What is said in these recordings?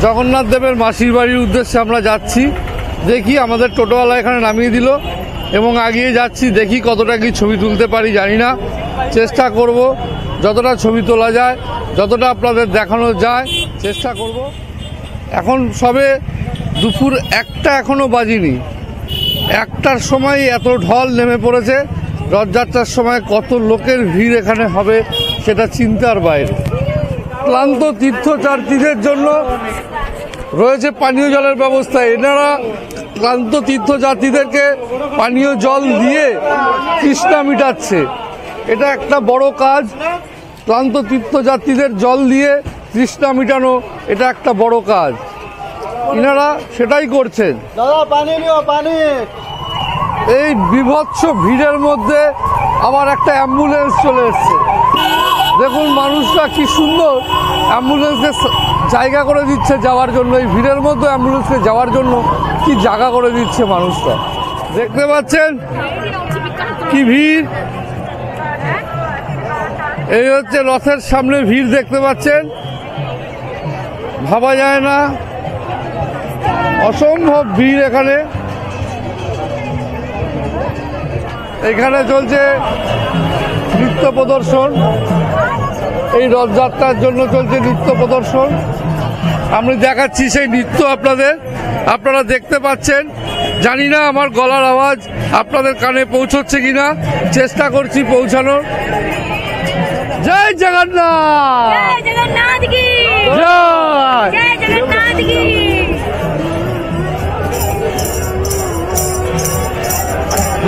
জগন্নাথ দেবের মাসির বাড়ির উদ্দেশ্যে আমরা যাচ্ছি। দেখি আমাদের টোটোওয়ালা এখানে নামিয়ে দিল এবং এগিয়ে যাচ্ছি। দেখি কতটা কি ছবি তুলতে পারি জানি না, চেষ্টা করব যতটা ছবি তোলা যায়, যতটা আপনাদের দেখানো যায় চেষ্টা করব। এখন সবে দুপুর 1টা এখনও বাজিনি, 1টার সময় এত ঢল নেমে পড়েছে। রথযাত্রার সময় কত লোকের ভিড় এখানে হবে সেটা চিন্তার বাইরে। ক্লান্ত তীর্থযাত্রীদের জন্য রয়েছে পানীয় জলের ব্যবস্থা। এনারা ক্লান্ত তীর্থযাত্রীদেরকে পানীয় জল দিয়ে তৃষ্ণা মিটাচ্ছে। এটা একটা বড় কাজ। ক্লান্ত তীর্থযাত্রীদের জল দিয়ে তৃষ্ণা মিটানো এটা একটা বড় কাজ। এনারা সেটাই করছেন। এই বিভৎস ভিড়ের মধ্যে আবার একটা অ্যাম্বুলেন্স চলে এসছে। দেখুন মানুষরা কি সুন্দর অ্যাম্বুলেন্সকে জায়গা করে দিচ্ছে যাওয়ার জন্য। এই ভিড়ের মধ্যে অ্যাম্বুলেন্সকে যাওয়ার জন্য কি জায়গা করে দিচ্ছে মানুষরা। দেখতে পাচ্ছেন কি ভিড়। এই হচ্ছে রথের সামনে ভিড়, দেখতে পাচ্ছেন। ভাবা যায় না, অসম্ভব ভিড় এখানে। এখানে চলছে নৃত্য প্রদর্শন। এই রথযাত্রার জন্য চলছে নৃত্য প্রদর্শন। আমি দেখাচ্ছি সেই নৃত্য আপনাদের, আপনারা দেখতে পাচ্ছেন। জানি না আমার গলার আওয়াজ আপনাদের কানে পৌঁছচ্ছে কিনা, চেষ্টা করছি পৌঁছানোর। জয় জগন্নাথ, জয় জগন্নাথ কি জয়, জয় জগন্নাথ কি।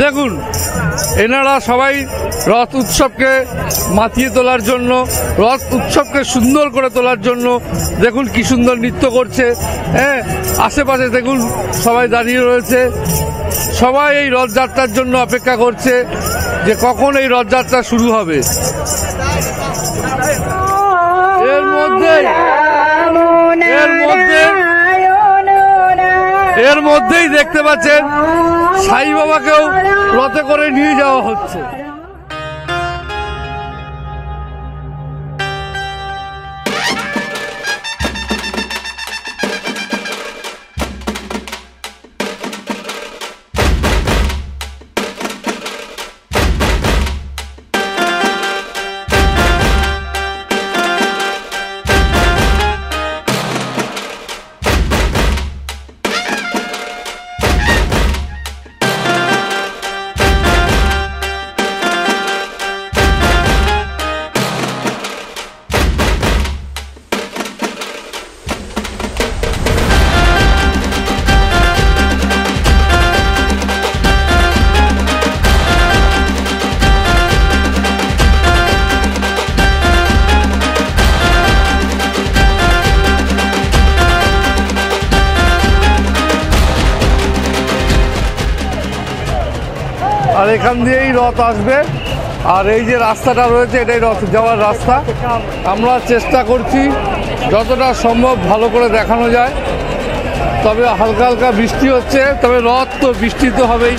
দেখুন এনারা সবাই রথ উৎসবকে মাতিয়ে তোলার জন্য, রথ উৎসবকে সুন্দর করে তোলার জন্য দেখুন কি সুন্দর নৃত্য করছে। হ্যাঁ, আশেপাশে দেখুন সবাই দাঁড়িয়ে রয়েছে। সবাই এই রথযাত্রার জন্য অপেক্ষা করছে যে কখন এই রথযাত্রা শুরু হবে। এর মধ্যেই দেখতে পাচ্ছেন সাই বাবাকেও রথে করে নিয়ে যাওয়া হচ্ছে। আর এখান দিয়েই রথ আসবে। আর এই যে রাস্তাটা রয়েছে এটাই রথ যাওয়ার রাস্তা। আমরা চেষ্টা করছি যতটা সম্ভব ভালো করে দেখানো যায়। তবে হালকা হালকা বৃষ্টি হচ্ছে, তবে রথ তো বৃষ্টি তো হবেই।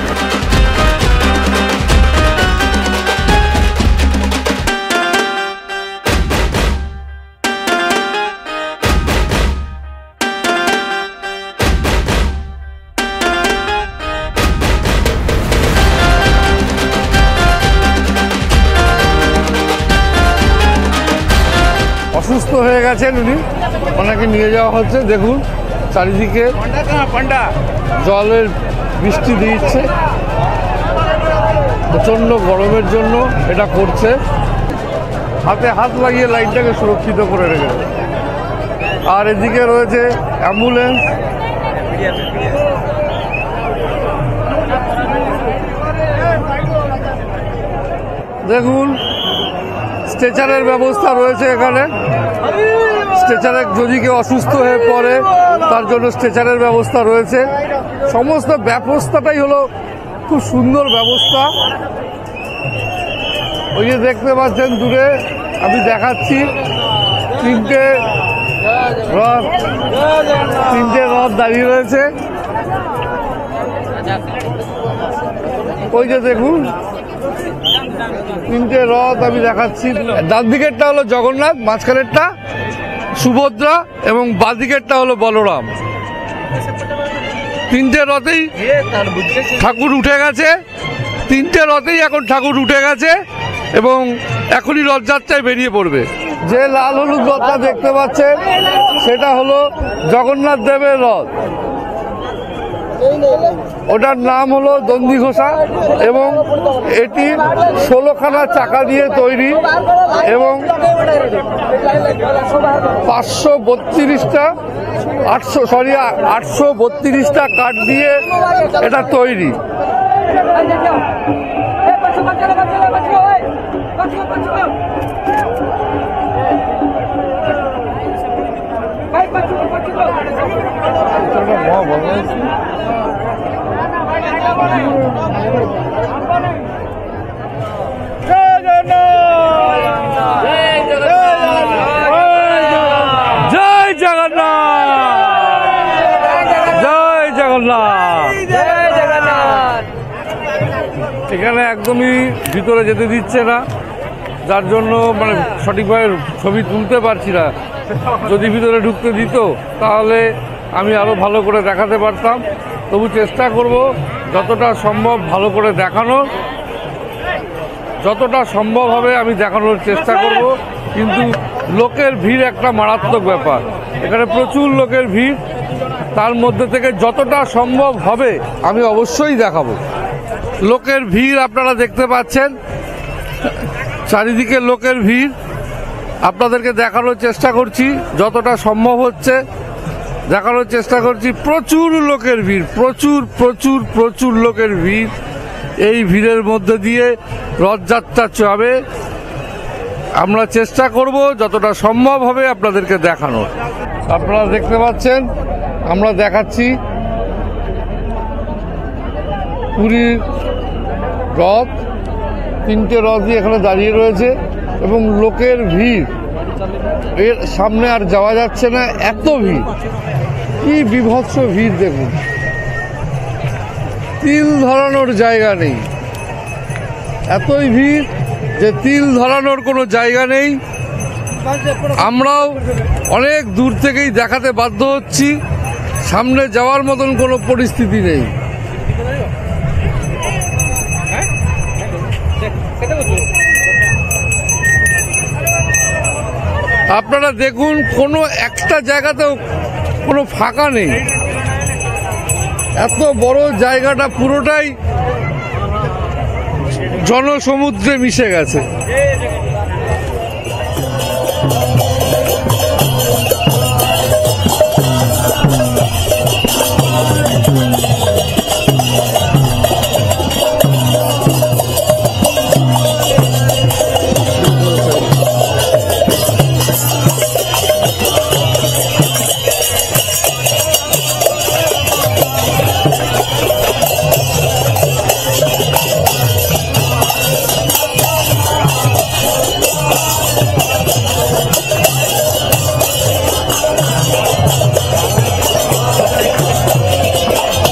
অসুস্থ হয়ে গেছেন উনি, ওনাকে নিয়ে যাওয়া হচ্ছে। দেখুন চারিদিকে জলের বৃষ্টি দিচ্ছে, প্রচণ্ড গরমের জন্য এটা করছে। হাতে হাত লাগিয়ে লাইনটাকে সুরক্ষিত করে রেখেছে। আর এদিকে রয়েছে অ্যাম্বুলেন্স। দেখুন স্ট্রেচারের ব্যবস্থা রয়েছে এখানে। স্ট্রেচারে যদি কেউ অসুস্থ হয়ে পড়ে তার জন্য স্ট্রেচারের ব্যবস্থা রয়েছে। সমস্ত ব্যবস্থাটাই হলো খুব সুন্দর ব্যবস্থা। ওই যে দেখতে পাচ্ছেন দূরে, আমি দেখাচ্ছি তিনটে রথ দাঁড়িয়ে রয়েছে। ওই যে দেখুন তিনটে রথ আমি দেখাচ্ছি। ডান দিকেরটা হলো জগন্নাথ, মাঝখানেরটা সুভদ্রা এবং বাদিকেরটা হলো বলরাম। তিনটে রথেই ঠাকুর উঠে গেছে, তিনটে রথেই এখন ঠাকুর উঠে গেছে এবং এখনই রথযাত্রায় বেরিয়ে পড়বে। যে লাল হলুদ রথটা দেখতে পাচ্ছেন সেটা হলো জগন্নাথ দেবের রথ, ওটার নাম হলো দন্দিঘোষা এবং এটি 16খানা চাকা দিয়ে তৈরি এবং 832টা কাঠ দিয়ে এটা তৈরি। জয় জগন্নাথ, জয় জগন্নাথ। এখানে একদমই ভিতরে যেতে দিচ্ছে না, যার জন্য মানে সঠিকভাবে ছবি তুলতে পারছি না। যদি ভিতরে ঢুকতে দিত তাহলে আমি আরো ভালো করে দেখাতে পারতাম। তবু চেষ্টা করব যতটা সম্ভব ভালো করে দেখানোর, যতটা সম্ভব হবে আমি দেখানোর চেষ্টা করব। কিন্তু লোকের ভিড় একটা মারাত্মক ব্যাপার, এখানে প্রচুর লোকের ভিড়, তার মধ্যে থেকে যতটা সম্ভব হবে আমি অবশ্যই দেখাবো। লোকের ভিড় আপনারা দেখতে পাচ্ছেন, চারিদিকে লোকের ভিড়, আপনাদেরকে দেখানোর চেষ্টা করছি, যতটা সম্ভব হচ্ছে দেখানোর চেষ্টা করছি। প্রচুর লোকের ভিড়, প্রচুর প্রচুর প্রচুর লোকের ভিড়। এই ভিড়ের মধ্যে দিয়ে রথযাত্রা যাবে, আমরা চেষ্টা করব যতটা সম্ভব হবে আপনাদেরকে দেখানোর। আপনারা দেখতে পাচ্ছেন আমরা দেখাচ্ছি পুরীর রথ, তিনটে রথই এখানে দাঁড়িয়ে রয়েছে এবং লোকের ভিড়, এর সামনে আর যাওয়া যাচ্ছে না, এত ভিড়, কি বিভৎস ভিড় দেখুন, তিল ধরানোর জায়গা নেই, এতই ভিড় যে তিল ধরানোর কোনো জায়গা নেই। আমরাও অনেক দূর থেকেই দেখাতে বাধ্য হচ্ছি, সামনে যাওয়ার মতন কোনো পরিস্থিতি নেই। আপনারা দেখুন কোনো একটা জায়গাতেও কোনো ফাঁকা নেই, এত বড় জায়গাটা পুরোটাই জনসমুদ্রে মিশে গেছে।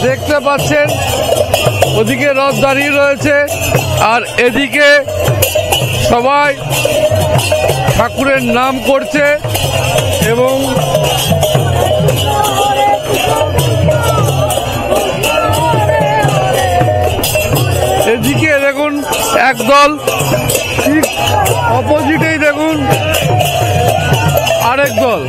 দেখতে পাচ্ছেন ওদিকে রথ দাঁড়িয়ে রয়েছে আর এদিকে সবাই ঠাকুরের নাম করছে এবং এদিকে দেখুন একদল, ঠিক অপোজিটেই দেখুন আরেক দল।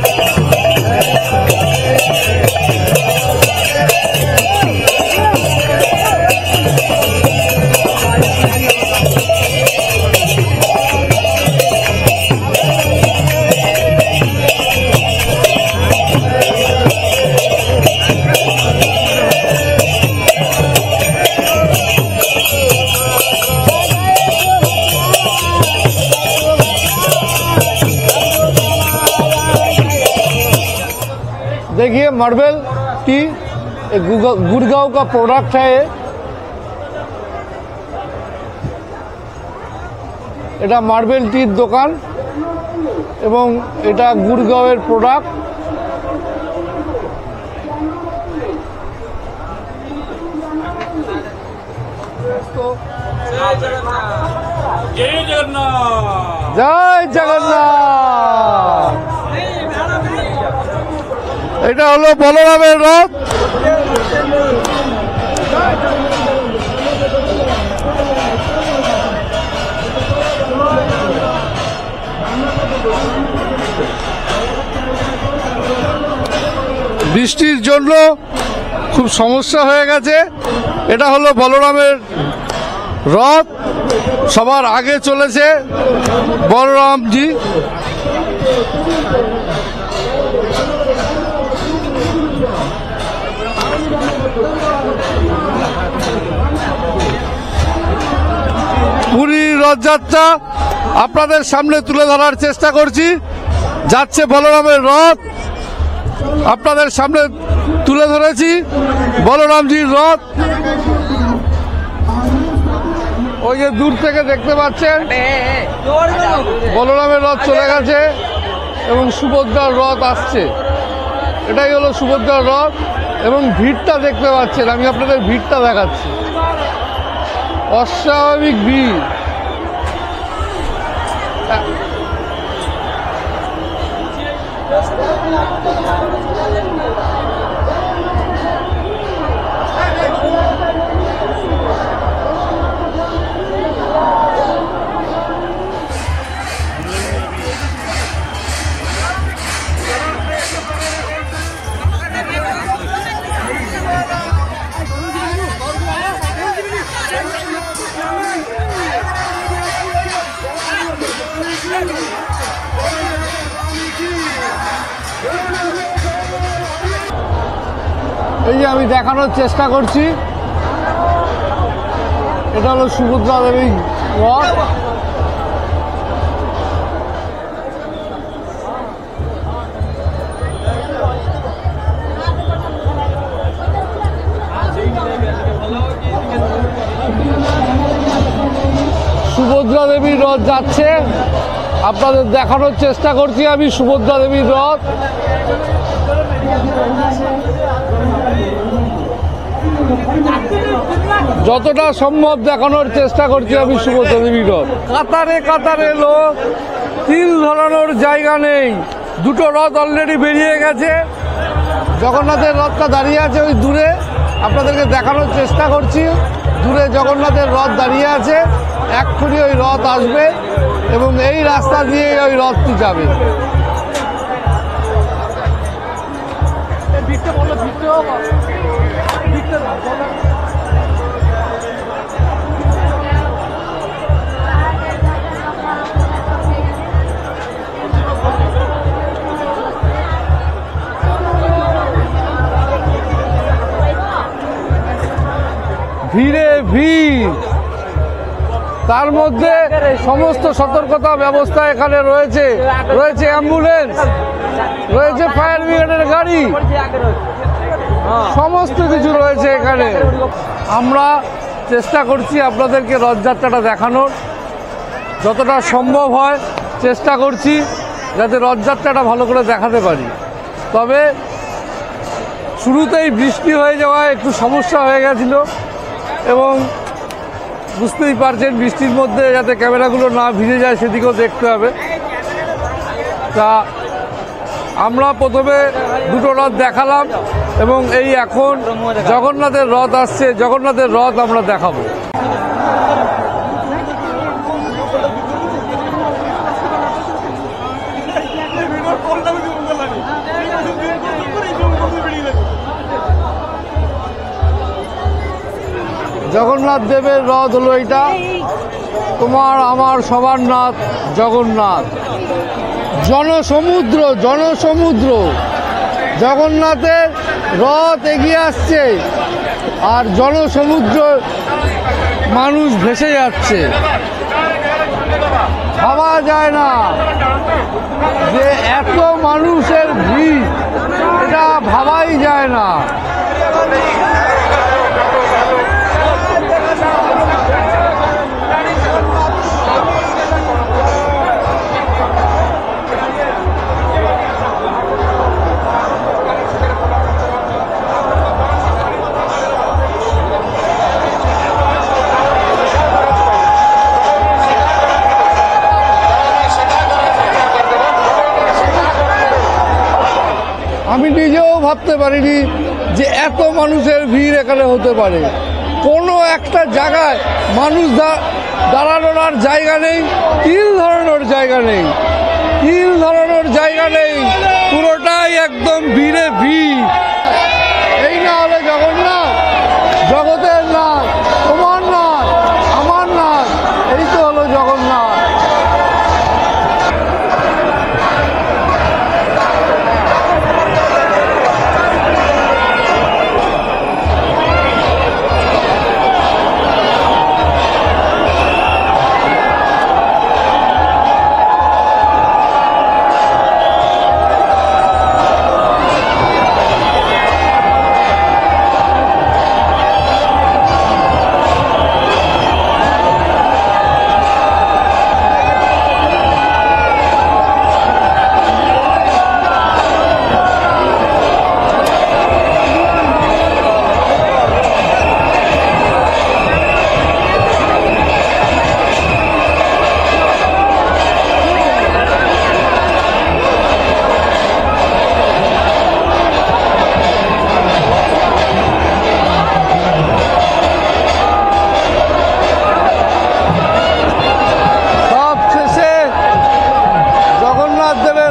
देखिए मार्बल टी गुड़गांव का प्रोडक्ट है এটা মার্বেল টির দোকান এবং এটা গুড়গাঁওয়ের প্রোডাক্ট। জয় জগন্নাথ। এটা হলো বলরামের রথ। বৃষ্টির জন্য খুব সমস্যা হয়ে গেছে। এটা হলো বলরামের রথ, সবার আগে চলেছে বলরামজি। পুরীর রথযাত্রা আপনাদের সামনে তুলে ধরার চেষ্টা করছি। যাচ্ছে বলরামের রথ, আপনাদের সামনে তুলে ধরেছি বলরামজির রথ। ওই যে দূর থেকে দেখতে পাচ্ছেন বলরামের রথ চলে গেছে এবং সুভদ্রার রথ আসছে। এটাই হলো সুভদ্রার রথ এবং ভিড়টা দেখতে পাচ্ছেন। আমি আপনাদের ভিড়টা দেখাচ্ছি, অস্বাভাবিক ভিড়। এই যে আমি দেখানোর চেষ্টা করছি, এটা হলো সুভদ্রা দেবীর রথ। সুভদ্রা দেবীর রথ যাচ্ছে, আপনাদের দেখানোর চেষ্টা করছি আমি সুভদ্রা দেবীর রথ। যতটা সম্ভব দেখানোর চেষ্টা করছি আমি সুভদ্রা দেবীর রথ। কাতারে কাতারে লোক, তিল ধরানোর জায়গা নেই। দুটো রথ অলরেডি বেরিয়ে গেছে, জগন্নাথের রথটা দাঁড়িয়ে আছে ওই দূরে, আপনাদেরকে দেখানোর চেষ্টা করছি। দূরে জগন্নাথের রথ দাঁড়িয়ে আছে, এক্ষুনি ওই রথ আসবে এবং এই রাস্তা দিয়ে ওই রথটি যাবে। ভিড়ে ভিড়, তার মধ্যে সমস্ত সতর্কতা ব্যবস্থা এখানে রয়েছে। রয়েছে অ্যাম্বুলেন্স, রয়েছে ফায়ার ব্রিগেডের গাড়ি, সমস্ত কিছু রয়েছে এখানে। আমরা চেষ্টা করছি আপনাদেরকে রথযাত্রাটা দেখানোর, যতটা সম্ভব হয় চেষ্টা করছি যাতে রথযাত্রাটা ভালো করে দেখাতে পারি। তবে শুরুতেই বৃষ্টি হয়ে যাওয়ায় একটু সমস্যা হয়ে গেছিল এবং বুঝতেই পারছেন বৃষ্টির মধ্যে যাতে ক্যামেরাগুলো না ভিজে যায় সেদিকেও দেখতে হবে। তা আমরা প্রথমে দুটো রথ দেখালাম এবং এই এখন জগন্নাথের রথ আসছে, জগন্নাথের রথ আমরা দেখাবো। জগন্নাথ দেবের রথ হলো এটা, তোমার আমার সবার নাথ জগন্নাথ। জনসমুদ্র, জনসমুদ্র, জগন্নাথের রথ এগিয়ে আসছে আর জনসমুদ্র মানুষ ভেসে যাচ্ছে। ভাবা যায় না যে এত মানুষের ভিড়, এটা ভাবাই যায় না। আমি নিজেও ভাবতে পারিনি যে এত মানুষের ভিড় এখানে হতে পারে। কোনো একটা জায়গায় মানুষ দাঁড়ানোর আর জায়গা নেই, তিল ধরানোর জায়গা নেই, তিল ধরানোর জায়গা নেই, পুরোটাই একদম ভিড়ে ভিড়। এই না হলে জগন্নাথ, জগতের নাথ, তোমার নাথ, আমার নাথ, এই তো হলো জগন্নাথ।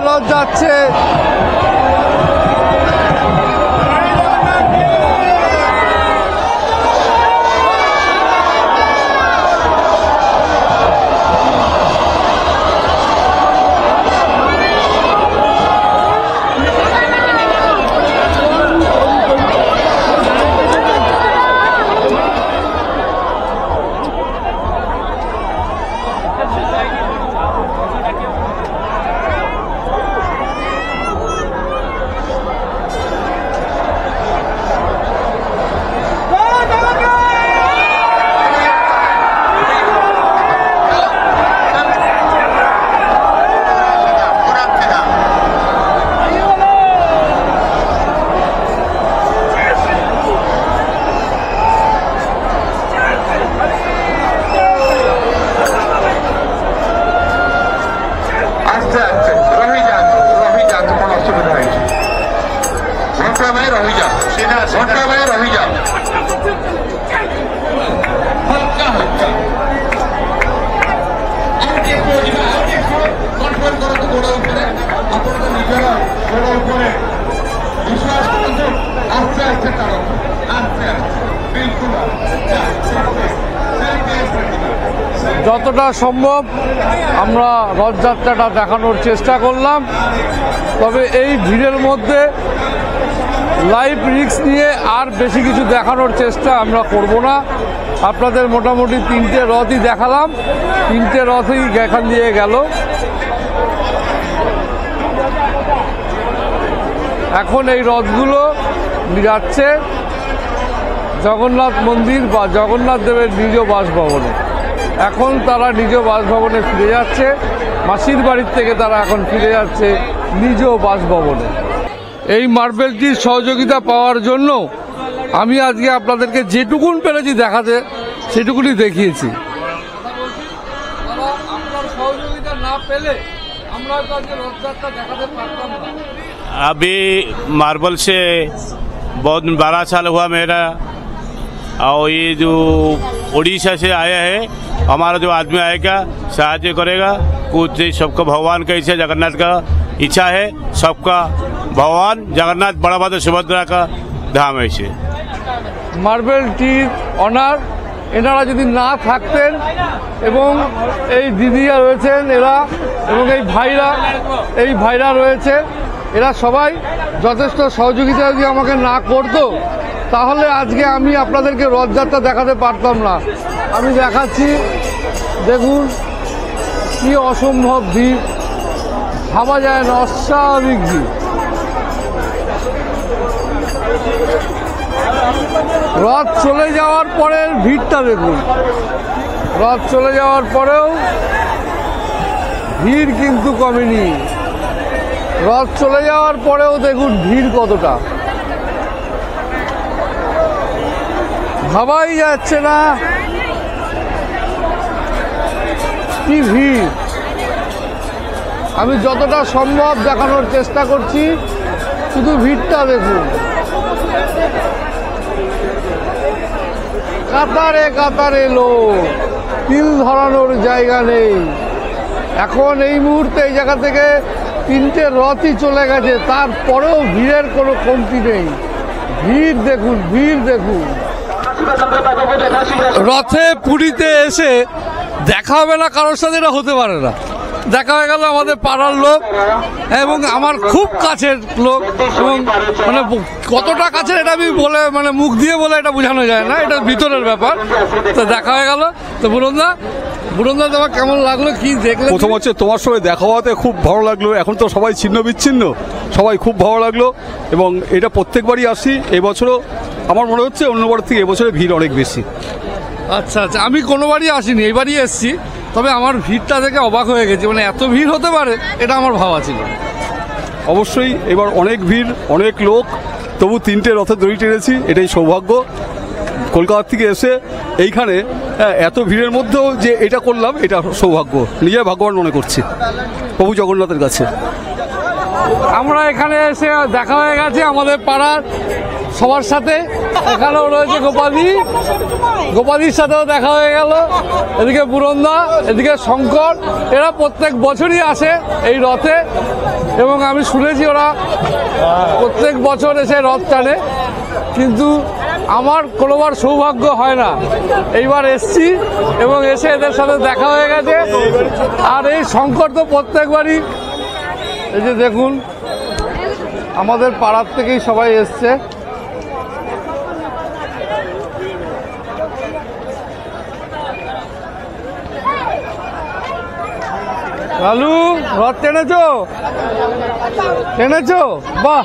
রথ যাচ্ছে। যতটা সম্ভব আমরা রথযাত্রাটা দেখানোর চেষ্টা করলাম, তবে এই ভিড়ের মধ্যে লাইভ রিস্ক নিয়ে আর বেশি কিছু দেখানোর চেষ্টা আমরা করব না। আপনাদের মোটামুটি 3টে রথই দেখালাম, 3টে রথই এখান দিয়ে গেল। এখন এই রথগুলো যাচ্ছে জগন্নাথ মন্দির বা জগন্নাথ দেবের নিজ বাসভবনে। এখন তারা নিজ বাসভবনে ফিরে যাচ্ছে, মাসির বাড়ির থেকে তারা এখন ফিরে যাচ্ছে নিজ বাসভবনে। এই মার্বেলটির সহযোগিতা পাওয়ার জন্য আমি আজকে আপনাদেরকে যেটুকুন পেরেছি দেখাতে সেটুকুনি দেখিয়েছি। আপনার সহযোগিতা না পেলে আমরা তো আজকে রথযাত্রা দেখাতে পারতাম না। अभी मार्बल से बहुत 12 साल हुआ मेरा, और ये जो उड़ीसा से आया है हमारा जो आदमी आएगा साहाय्य करेगा कुछ सबका भगवान का इच्छा, जगन्नाथ का इच्छा है, सबका भगवान जगन्नाथ बड़भद्र सुभद्रा का धाम है। इसे মার্বেলটির অনার এনারা যদি না থাকতেন এবং এই দিদিরা রয়েছেন এরা এবং এই ভাইরা রয়েছে, এরা সবাই যথেষ্ট সহযোগিতা যদি আমাকে না করতো তাহলে আজকে আমি আপনাদেরকে রথযাত্রা দেখাতে পারতাম না। আমি দেখাচ্ছি, দেখুন কি অসম্ভব ভিড়, ভাবা যায় না, অস্বাভাবিক ভিড়। রথ চলে যাওয়ার পরের ভিড়টা দেখুন, রথ চলে যাওয়ার পরেও ভিড় কিন্তু কমেনি। রথ চলে যাওয়ার পরেও দেখুন ভিড় কতটা, ভাবাই যাচ্ছে না কি ভিড়। আমি যতটা সম্ভব দেখানোর চেষ্টা করছি, শুধু ভিড়টা দেখুন, কাতারে কাতারে লোক, তিল ধরানোর জায়গা নেই। এখন এই মুহূর্তে এই জায়গা থেকে 3টে রথই চলে গেছে, তারপরেও ভিড়ের কোনো কমতি নেই। ভিড় দেখুন, ভিড় দেখুন। রথে পুরীতে এসে দেখা হবে না কারোর সাথে, এটা হতে পারে না। দেখা হয়ে গেল আমাদের পাড়ার লোক এবং আমার খুব কাছের লোক, এবং মানে কতটা কাছের এটা আমি বলে মানে মুখ দিয়ে বলে এটা বোঝানো যায় না, এটা ভিতরের ব্যাপার। তো দেখা হয়ে গেল। তো বুরন্দা তোমার কেমন লাগলো, কি দেখলে? প্রথম হচ্ছে তোমার সঙ্গে দেখা হওয়াতে খুব ভালো লাগলো। এখন তো সবাই ছিন্ন বিচ্ছিন্ন, সবাই খুব ভালো লাগলো। এবং এটা প্রত্যেকবারই আসি, এবছরও আমার মনে হচ্ছে অন্যবার থেকে এবছরে ভিড় অনেক বেশি। আচ্ছা আচ্ছা, আমি কোনোবারই আসিনি, এইবারই এসছি। তবে আমার ভিড়টা দেখে অবাক হয়ে গেছি, মানে এত ভিড় হতে পারে এটা আমার ভাবা ছিল। অবশ্যই এবার অনেক ভিড়, অনেক লোক, তবু 3টে রথে দড়ি টেনেছি, এটাই সৌভাগ্য। কলকাতা থেকে এসে এইখানে এত ভিড়ের মধ্যেও যে এটা করলাম, এটা সৌভাগ্য, নিজের ভাগ্যবান মনে করছি প্রভু জগন্নাথের কাছে। আমরা এখানে এসে দেখা হয়ে গেছে আমাদের পাড়ার সবার সাথে। এখানেও রয়েছে গোপাদির সাথেও দেখা হয়ে গেল। এদিকে বুরন্দা, এদিকে শঙ্কর, এরা প্রত্যেক বছরই আসে এই রথে, এবং আমি শুনেছি ওরা প্রত্যেক বছর এসে রথ টানে। কিন্তু আমার কোনোবার সৌভাগ্য হয় না, এইবার এসছি এবং এসে এদের সাথে দেখা হয়ে গেছে। আর এই শঙ্কর তো প্রত্যেকবারই, এই যে দেখুন আমাদের পাড়ার থেকেই সবাই এসছে। লালু, রথ টেনেছো? বাহ,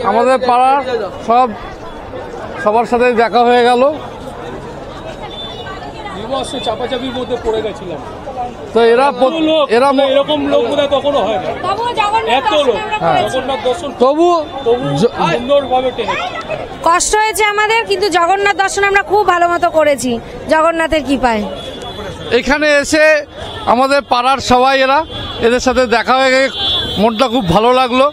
আমাদের পাড়ার সবার সাথে দেখা হয়ে গেল। চাপাচাপির মধ্যে পড়ে গেছিলাম। তো এরা এরকম লোক বোধহয় কখনো হয় না, এত লোক। জগন্নাথ দর্শন তবু সুন্দরভাবে টেনেছে। কষ্ট হয়েছে আমাদের, কিন্তু জগন্নাথ দর্শন আমরা খুব ভালো মতো করেছি জগন্নাথের কৃপায়। এখানে এসে আমাদের পাড়ার সবাই এদের সাথে দেখা হয়ে গেছে, মনটা খুব ভালো লাগলো।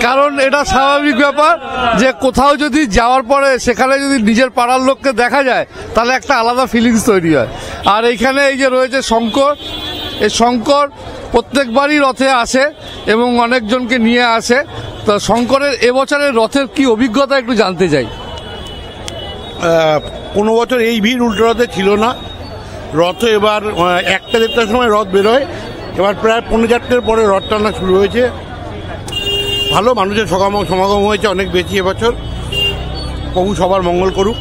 কারণ এটা স্বাভাবিক ব্যাপার যে কোথাও যদি যাওয়ার পরে সেখানে যদি নিজের পাড়ার লোককে দেখা যায় তাহলে একটা আলাদা ফিলিংস তৈরি হয়। আর এইখানে এই যে রয়েছে শঙ্কর, এই শঙ্কর প্রত্যেকবারই রথে আসে এবং অনেকজনকে নিয়ে আসে। তো শঙ্করের এবছরের রথের কি অভিজ্ঞতা একটু জানতে চাই। কোনো বছর এই ভিড় উল্টো রথে ছিল না। রথ এবার 1টা-1.5টার সময় রথ বেরোয়, এবার প্রায় 4:45 পরে রথ টানা শুরু হয়েছে। ভালো মানুষের সমাগম হয়েছে অনেক বেশি এবছর। প্রভু সবার মঙ্গল করুক।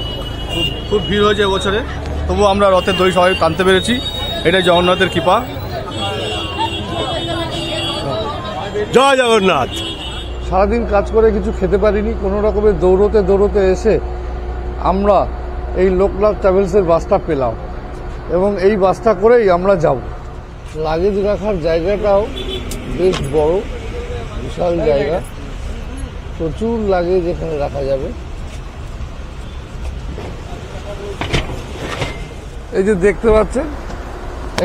খুব ভিড় হয়েছে এবছরে, তবু আমরা রথের দড়ি সবাই টানতে পেরেছি, এটাই জগন্নাথের কৃপা। জয় জগন্নাথ। সারাদিন কাজ করে কিছু খেতে পারিনি, কোনো রকমের দৌড়তে এসে আমরা এই লোকনাথ ট্রাভেলসের বাসটা পেলাম এবং এই বাসটা করেই আমরা যাব। লাগেজ রাখার জায়গাটাও বেশ বড়, বিশাল জায়গা, প্রচুর লাগেজ এখানে রাখা যাবে। এই যে দেখতে পাচ্ছেন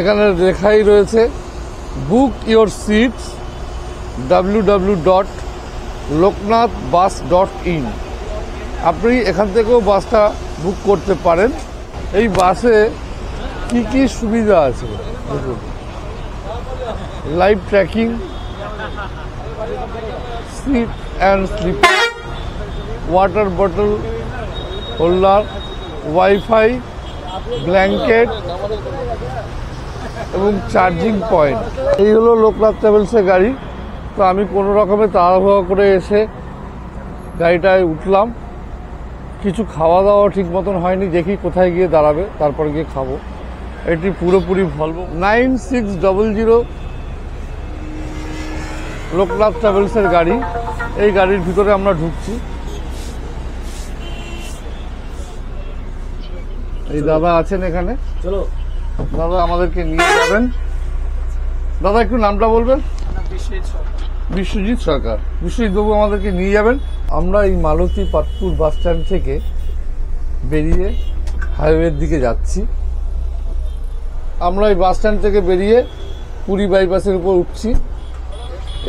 এখানে লেখাই রয়েছে বুক ইয়োর সিটস www.loknathbus.in। আপনি এখান থেকেও বাসটা বুক করতে পারেন। এই বাসে কি কি সুবিধা আছে দেখুন, live tracking, seat and sleeper, water bottle holder, wifi, blanket এবং চার্জিং পয়েন্ট। এই হলো লোকনাথ ট্রাভেলসের গাড়ি। তো আমি কোনো রকমে তাড়াহুড়ো করে এসে গাড়িটায় উঠলাম। কিছু খাওয়া দাওয়া ঠিক মতন হয়নি, দেখি কোথায় গিয়ে দাঁড়াবে, তারপর গিয়ে খাবো। এটি পুরোপুরি ভলভো 9600 লোকনাথ ট্রাভেলসের গাড়ি। এই গাড়ির ভিতরে আমরা ঢুকছি। এই দাদা আছেন এখানে, চলো দাদা আমাদেরকে নিয়ে যাবেন। দাদা একটু নামটা বলবেন? বিশ্বজিৎ সরকার। বিশ্বজিৎ বাবু আমাদেরকে নিয়ে যাবেন। আমরা এই মালতী পাটপুর বাস স্ট্যান্ড থেকে বেরিয়ে হাইওয়ের দিকে যাচ্ছি। আমরা এই বাস স্ট্যান্ড থেকে বেরিয়ে পুরী বাইপাসের উপর উঠছি।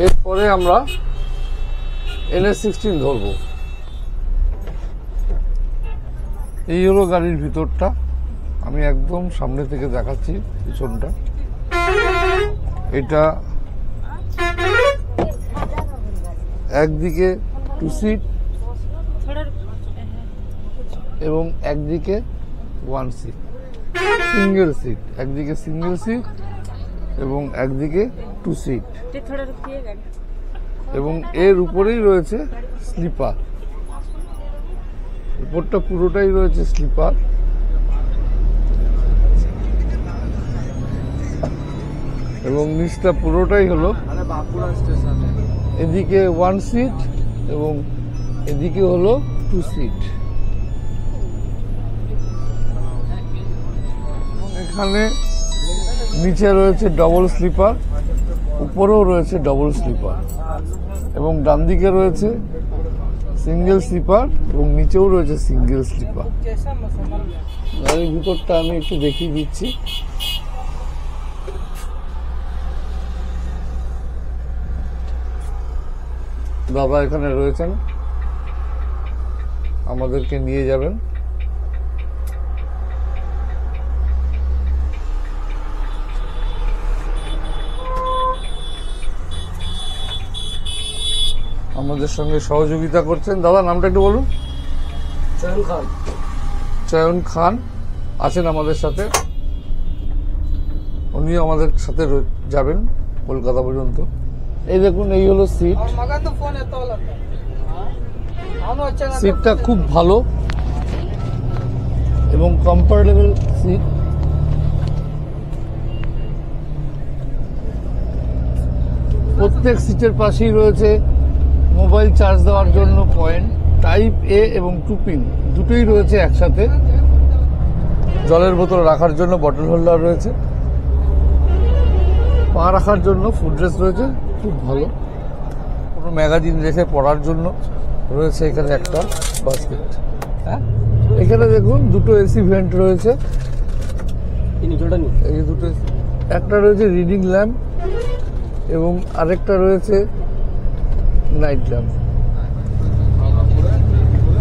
এরপরে আমরা NH-16 ধরবো। এই হলো গাড়ির ভিতরটা, আমি একদম সামনে থেকে দেখাচ্ছি পিছনটা। এটা একদিকে 2 সিট এবং একদিকে 1 সিট, সিঙ্গেল সিট, একদিকে সিঙ্গেল সিট এবং একদিকে 2 সিট, এবং এর উপরেই রয়েছে স্লিপার। উপরটা পুরোটাই রয়েছে স্লিপার। এবং নিচটা পুরোটাই হলো, এদিকে 1 সিট এবং এদিকে হলো 2 সিট। এখানে নিচে রয়েছে ডবল স্লিপার, উপরেও রয়েছে ডবল স্লিপার, এবং ডান দিকে রয়েছে সিঙ্গেল স্লিপার এবং নিচেও রয়েছে সিঙ্গেল স্লিপার। গাড়ির ভিতরটা আমি একটু দেখিয়ে দিচ্ছি। দাদা এখানে রয়েছেন, আমাদেরকে নিয়ে যাবেন। আমাদের সঙ্গে সহযোগিতা করছেন। দাদা নামটা একটু বলুন। চয়ন খান। চয়ন খান আছেন আমাদের সাথে, উনিও আমাদের সাথে যাবেন কলকাতা পর্যন্ত। এই দেখুন, এই হলো সিট। সিটটা খুব ভালো এবং কমফোর্টেবল সিট। প্রত্যেক সিটের পাশেই রয়েছে মোবাইল চার্জ দেওয়ার জন্য পয়েন্ট, টাইপ A এবং 2 পিন দুটোই রয়েছে একসাথে। জলের বোতল রাখার জন্য বটল হোল্ডার রয়েছে, পা রাখার জন্য ফুটরেস্ট রয়েছে, খুব ভালো। কোনো ম্যাগাজিন রেখে পড়ার জন্য রয়েছে এখানে একটা বাস্কেট। হ্যাঁ, এখানে দেখুন দুটো এসি ভেন্ট রয়েছে, এই দুটো, একটা রয়েছে রিডিং ল্যাম্প এবং আরেকটা রয়েছে নাইট ল্যাম্প।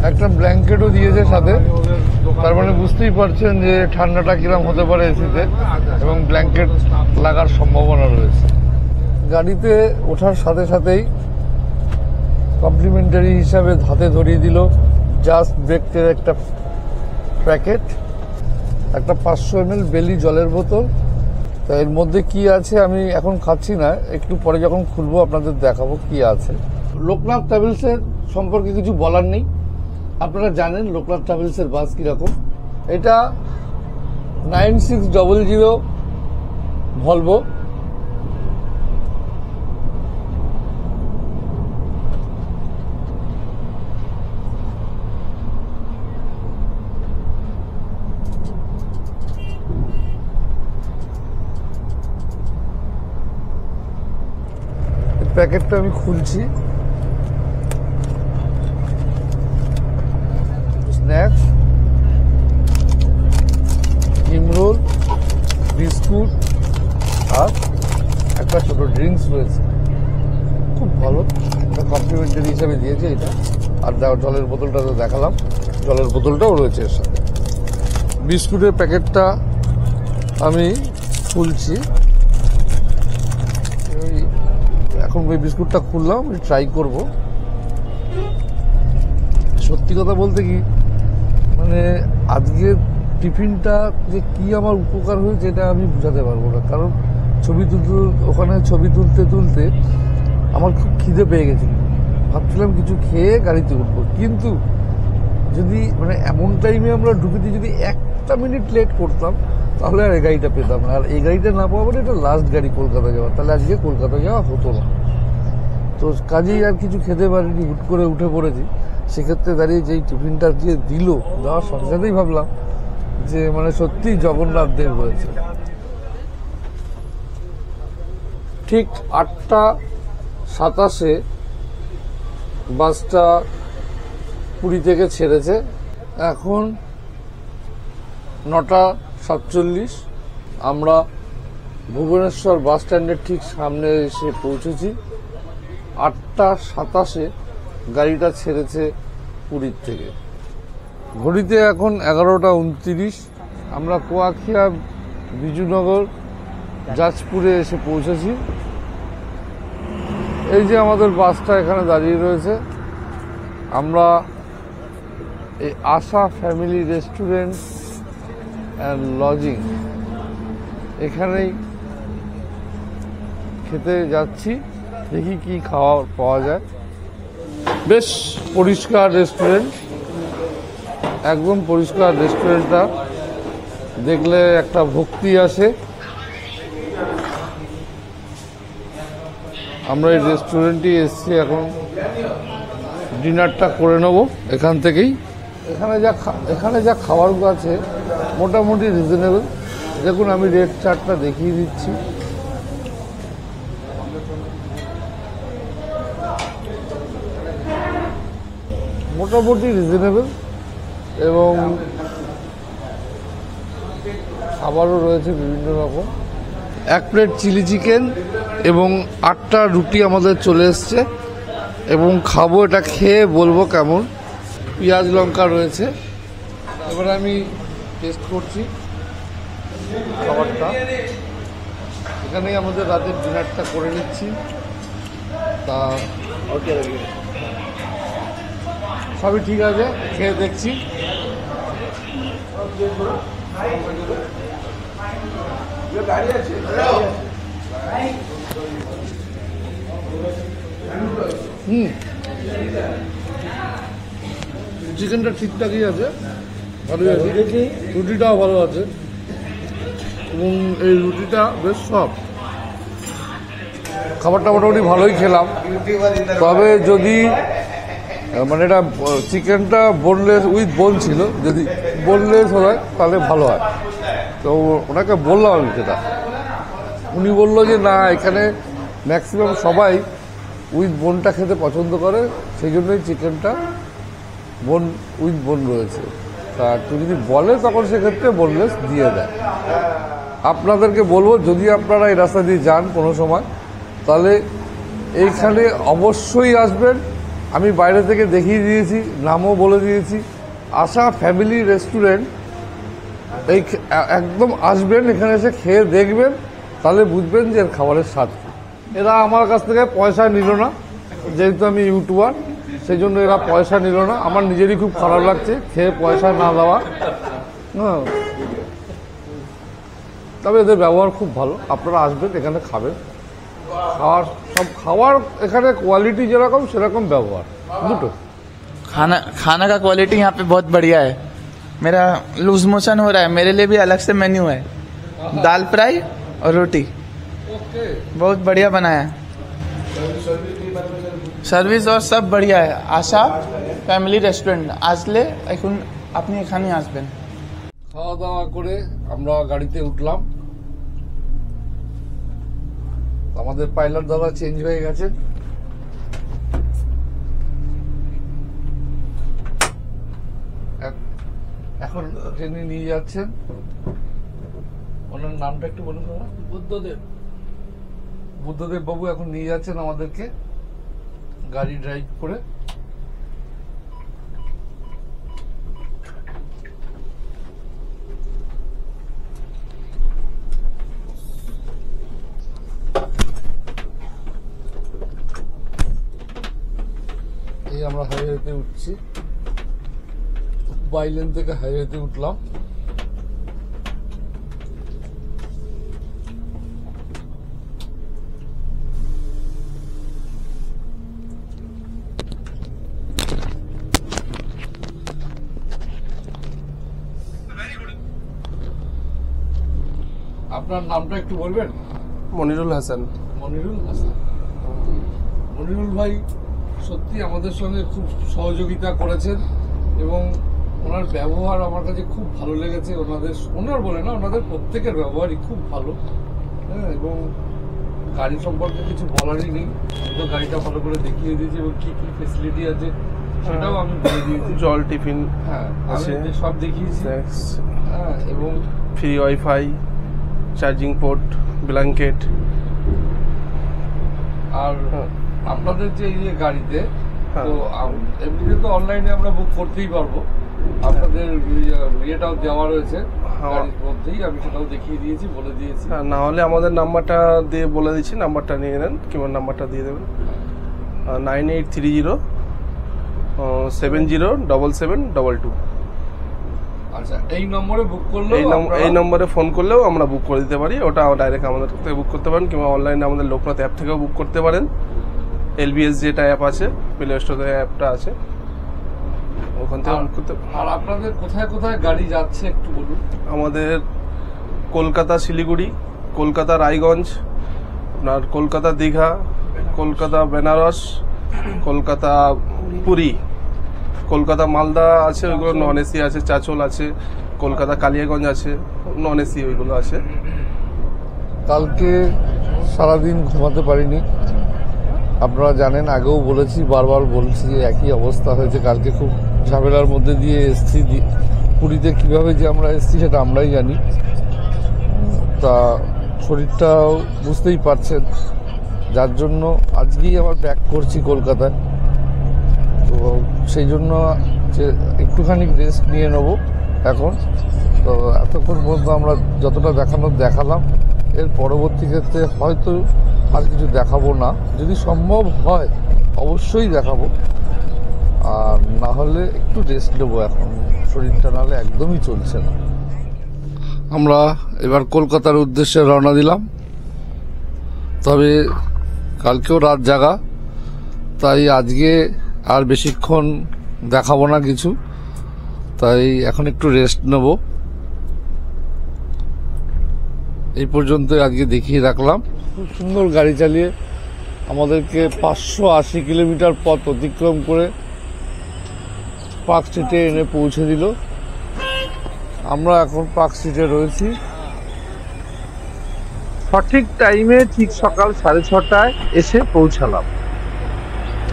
একটা ব্ল্যাঙ্কেটও দিয়েছে সাথে, তার মানে বুঝতেই পারছেন যে ঠান্ডাটা কিরম হতে পারে এসিতে, এবং ব্ল্যাঙ্কেট লাগার সম্ভাবনা রয়েছে। গাড়িতে ওঠার সাথে সাথেই কমপ্লিমেন্টারি হিসাবে হাতে ধরিয়ে দিল জাস্ট ব্রেকের একটা প্যাকেট, একটা 500 ml বেলি জলের বোতল। তা এর মধ্যে কি আছে আমি এখন খাচ্ছি না, একটু পরে যখন খুলবো আপনাদের দেখাবো কি আছে। লোকনাথ ট্রাভেলসের সম্পর্কে কিছু বলার নেই, আপনারা জানেন লোকনাথ ট্রাভেলসের বাস কিরকম। এটা 9600 ভলভো, প্যাকেটটা আমি খুলছি। স্ন্যাক্স, ডিমরোল, বিস্কুট আর একটা ছোট ড্রিঙ্কস রয়েছে, খুব ভালো। একটা কমপ্লিমেন্টারি হিসাবে দিয়েছে এটা। আর জলের বোতলটা তো দেখালাম, জলের বোতলটাও রয়েছে এর সাথে। বিস্কুটের প্যাকেটটা আমি খুলছি, এখন ওই বিস্কুটটা খুললাম, ট্রাই করব। সত্যি কথা বলতে কি, মানে আজকে টিফিনটা যে কি আমার উপকার হয়েছে এটা আমি বোঝাতে পারবো না। কারণ ওখানে ছবি তুলতে তুলতে আমার খুব খিদে পেয়ে গেছিল, ভাবছিলাম কিছু খেয়ে গাড়িতে উঠবো, কিন্তু যদি মানে এমন টাইমে আমরা ঢুকেছি, যদি 1 মিনিট লেট করতাম তাহলে আর এই গাড়িটা পেতাম না। আর এই গাড়িটা না পাওয়া মানে এটা লাস্ট গাড়ি কলকাতা যাওয়ার, তাহলে আজকে কলকাতা যাওয়া হতো না। তো কাজেই আর কিছু খেতে পারিনি, হুট করে উঠে পড়েছি। সেক্ষেত্রে দাঁড়িয়ে যেই টিফিনটা দিয়ে দিল, দেওয়ার সাথে সাথেই ভাবলাম যে মানে সত্যি জগন্নাথ দেব হয়েছে। ঠিক 8:27 বাসটা পুরী থেকে ছেড়েছে। এখন 9:47 আমরা ভুবনেশ্বর বাস স্ট্যান্ডের ঠিক সামনে এসে পৌঁছেছি। 8:27 গাড়িটা ছেড়েছে পুরীর থেকে। ঘড়িতে এখন 11:29। আমরা কুয়াখিয়া, বিজুনগর, যাজপুরে এসে পৌঁছেছি। এই যে আমাদের বাসটা এখানে দাঁড়িয়ে রয়েছে। আমরা এই আশা ফ্যামিলি রেস্টুরেন্ট অ্যান্ড লজিং এখানেই খেতে যাচ্ছি। দেখি কি খাওয়া পাওয়া যায়। বেশ পরিষ্কার রেস্টুরেন্ট, একদম পরিষ্কার রেস্টুরেন্টটা দেখলে একটা ভক্তি আসে। আমরা এই রেস্টুরেন্টে এসেছি, এখন ডিনারটা করে নেব এখান থেকেই। এখানে যা খাবারগুলো আছে মোটামুটি রিজনেবল। দেখুন আমি রেট চার্টটা দেখিয়ে দিচ্ছি। মোটামুটি রিজনেবল এবং খাবারও রয়েছে বিভিন্ন রকম। 1 প্লেট চিলি চিকেন এবং 8টা রুটি আমাদের চলে এসছে এবং খাবো। এটা খেয়ে বলবো কেমন। পেঁয়াজ লঙ্কা রয়েছে। এবার আমি টেস্ট করছি খাবারটা। এখানেই আমাদের রাতের ডিনারটা করে নিচ্ছি। তা সবই ঠিক আছে, খেয়ে দেখছি। চিকেনটা ঠিকঠাকই আছে, ভালোই আছে। রুটিটাও ভালো আছে এবং এই রুটিটা বেশ সফট। খাবারটা মোটামুটি ভালোই খেলাম। তবে যদি মানে এটা চিকেনটা বোনলেস উইথ বোন ছিল, যদি বোনলেস হয় তাহলে ভালো হয়। তো ওনাকে বললাম আমি সেটা, উনি বললো যে না, এখানে ম্যাক্সিমাম সবাই উইথ বোনটা খেতে পছন্দ করে, সেই জন্যই চিকেনটা বোন উইথ বোন রয়েছে। তা তুই যদি বলে তখন সেক্ষেত্রে বোনলেস দিয়ে দেয়। আপনাদেরকে বলবো, যদি আপনারা এই রাস্তা দিয়ে যান কোনো সময়, তাহলে এইখানে অবশ্যই আসবেন। আমি বাইরে থেকে দেখিয়ে দিয়েছি, নামও বলে দিয়েছি, আশা ফ্যামিলি রেস্টুরেন্ট। এই একদম আসবেন, এখানে এসে খেয়ে দেখবেন, তাহলে বুঝবেন যে এর খাবারের স্বাদ। এরা আমার কাছ থেকে পয়সা নিল না, যেহেতু আমি ইউটিউবার, সেই জন্য এরা পয়সা নিল না। আমার নিজেরই খুব খারাপ লাগছে খেয়ে পয়সা না দেওয়া। হ্যাঁ, তবে এদের ব্যবহার খুব ভালো। আপনারা আসবেন, এখানে খাবেন। খাওয়ার এখানে কোয়ালিটি যেরকম সেরকম ব্যবহার দুটো। खाना का क्वालिटी यहाँ पे बहुत बढ़िया है। मेरा लूज मोशन हो रहा है, मेरे लिए भी अलग से मेन्यू है। दाल फ्राई और रोटी बहुत बढ़िया बनाया है। সার্ভিস और सब बढ़िया है। आशा फैमिली रेस्टोरेंट আসলে এখন আপনি এখানে আসবেন। খাওয়া দাওয়া করে আমরা গাড়িতে উঠলাম। আমাদের পাইলট দাদা চেঞ্জ হয়ে গেছে। এখন ট্রেনে নিয়ে যাচ্ছেন। ওনার নামটা একটু বলুন দাদা। বুদ্ধদেব বাবু এখন নিয়ে যাচ্ছেন আমাদেরকে গাড়ি ড্রাইভ করে। এই আমরা হাইওয়েতে উঠছি, বাইলেন থেকে হাইওয়েতে উঠলাম। আপনার নামটা একটু বলবেন? মনিরুল হাসান। মনিরুল হাসান। মনিরুল ভাই সত্যি আমাদের সঙ্গে খুব সহযোগিতা করেছেন এবং ওনার ব্যবহার আমার কাছে খুব ভালো লেগেছে। ওনার বলে না, ওনাদের প্রত্যেকের ব্যবহারই খুব ভালো। হ্যাঁ, এবং গাড়ি সম্পর্কে কিছু বলারই নেই। আমি তো গাড়িটা ভালো করে দেখিয়ে দিয়েছি এবং কি কি ফেসিলিটি আছে সেটাও আমি বলে দিয়েছি। জল টিফিন হ্যাঁ, আমি আছে, সব দেখিয়েছি। হ্যাঁ, এবং free wifi, charging port, blanket. আর হ্যাঁ। আপনাদের যে এই গাড়িতে হ্যাঁ। তো এমনিতে তো অনলাইনে আমরা বুক করতেই পারবো, আপনাদের ইয়েটাও দেওয়া রয়েছে হ্যাঁ। গাড়ির মধ্যেই, আমি সেটাও দেখিয়ে দিয়েছি, বলে দিয়েছি। হ্যাঁ, না হলে আমাদের নাম্বারটা দিয়ে বলে দিচ্ছি, নাম্বারটা নিয়ে নেন কিংবা নাম্বারটা দিয়ে দেবেন 9830 707722। আচ্ছা, এই নম্বরে বুক করলে এই নম্বরে ফোন করলেও আমরা বুক করে দিতে পারি। ওটা ডাইরেক্ট আমাদের থেকে বুক করতে পারেন কিংবা অনলাইনে আমাদের লোকনাথ অ্যাপ থেকেও বুক করতে পারেন। LBS যেটা অ্যাপ আছে, প্লে স্টোরে অ্যাপটা আছে, ওখান থেকে বুক করতে। আর আপনাদের কোথায় কোথায় গাড়ি যাচ্ছে একটু বলুন। আমাদের কলকাতা শিলিগুড়ি, কলকাতা রায়গঞ্জ, আপনার কলকাতা দীঘা, কলকাতা বেনারস, কলকাতা পুরী, কলকাতা মালদা আছে, ওইগুলো নন এসি আছে, চাচল আছে, কলকাতা কালিয়াগঞ্জ আছে, নন এসি ওইগুলো আছে। কালকে সারাদিন ঘুমাতে পারিনি, আপনারা জানেন, আগেও বলেছি, বারবার বলছি যে একই অবস্থা হয়েছে। কালকে খুব ঝামেলার মধ্যে দিয়ে এসছি। পুরীতে কিভাবে যে আমরা এসছি সেটা আমরাই জানি। তা শরীরটাও বুঝতেই পারছেন, যার জন্য আজকেই আবার ব্যাক করছি কলকাতায়। তো সেই জন্য যে একটুখানি রেস্ট নিয়ে নেব এখন। তো এতক্ষণ পর্যন্ত আমরা যতটা দেখানোর দেখালাম, এর পরবর্তী ক্ষেত্রে হয়তো আর কিছু দেখাবো না। যদি সম্ভব হয় অবশ্যই দেখাবো, আর না হলে একটু রেস্ট নেবো এখন। শরীরটা নাহলে একদমই চলছে না। আমরা এবার কলকাতার উদ্দেশ্যে রওনা দিলাম। তবে কালকেও রাত জাগা, তাই আজকে আর বেশিক্ষণ দেখাবো না কিছু, তাই এখন একটু রেস্ট নেব। এই পর্যন্ত আজকে দেখিয়ে রাখলাম। খুব সুন্দর গাড়ি চালিয়ে আমাদেরকে 580 কিলোমিটার পথ অতিক্রম করে পার্ক স্ট্রিটে এনে পৌঁছে দিল। আমরা এখন পার্ক স্ট্রিটে রয়েছি। সঠিক টাইমে ঠিক সকাল 6:30টায় এসে পৌঁছালাম।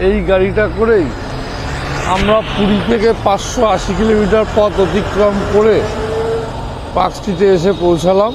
এই গাড়িটা করেই আমরা পুরী থেকে 580 কিলোমিটার পথ অতিক্রম করে পার্ক স্ট্রিটে এসে পৌঁছালাম।